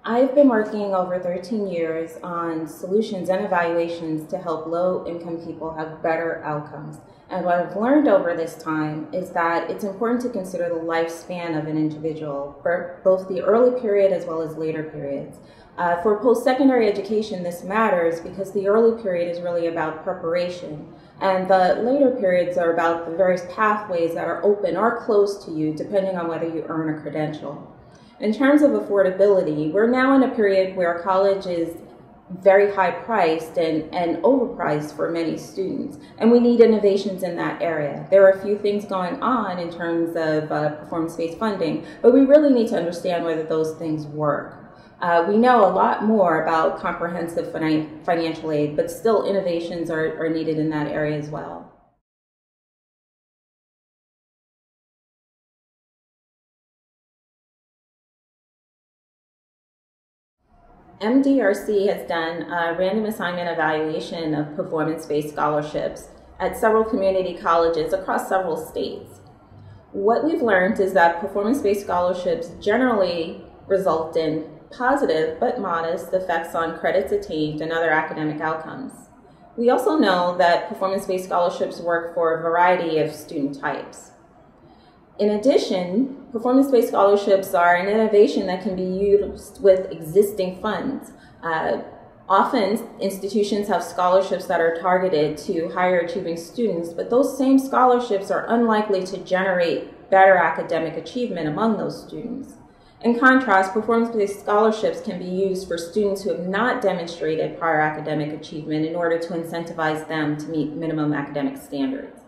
I've been working over 13 years on solutions and evaluations to help low-income people have better outcomes. And what I've learned over this time is that it's important to consider the lifespan of an individual for both the early period as well as later periods. For post-secondary education, this matters because the early period is really about preparation, and the later periods are about the various pathways that are open or closed to you depending on whether you earn a credential. In terms of affordability, we're now in a period where college is very high priced and overpriced for many students, and we need innovations in that area. There are a few things going on in terms of performance-based funding, but we really need to understand whether those things work. We know a lot more about comprehensive financial aid, but still innovations are needed in that area as well. MDRC has done a random assignment evaluation of performance-based scholarships at several community colleges across several states. What we've learned is that performance-based scholarships generally result in positive but modest effects on credits attained and other academic outcomes. We also know that performance-based scholarships work for a variety of student types. In addition, performance-based scholarships are an innovation that can be used with existing funds. Often, institutions have scholarships that are targeted to higher achieving students, but those same scholarships are unlikely to generate better academic achievement among those students. In contrast, performance-based scholarships can be used for students who have not demonstrated prior academic achievement in order to incentivize them to meet minimum academic standards.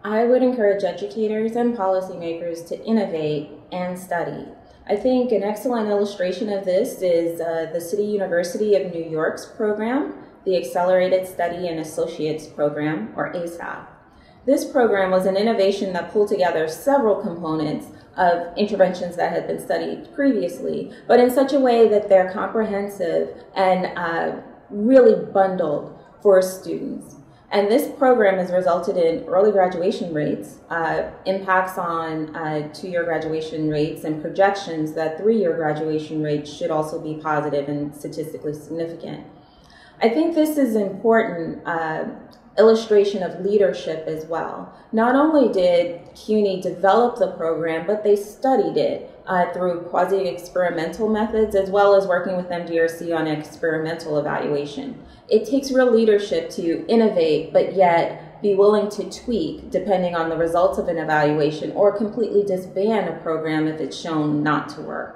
I would encourage educators and policymakers to innovate and study. I think an excellent illustration of this is the City University of New York's program, the Accelerated Study and Associates Program, or ASAP. This program was an innovation that pulled together several components of interventions that had been studied previously, but in such a way that they're comprehensive and really bundled for students. And this program has resulted in early graduation rates, impacts on two-year graduation rates, and projections that three-year graduation rates should also be positive and statistically significant. I think this is an important illustration of leadership as well. Not only did CUNY develop the program, but they studied it through quasi-experimental methods, as well as working with MDRC on experimental evaluation. It takes real leadership to innovate, but yet be willing to tweak depending on the results of an evaluation, or completely disband a program if it's shown not to work.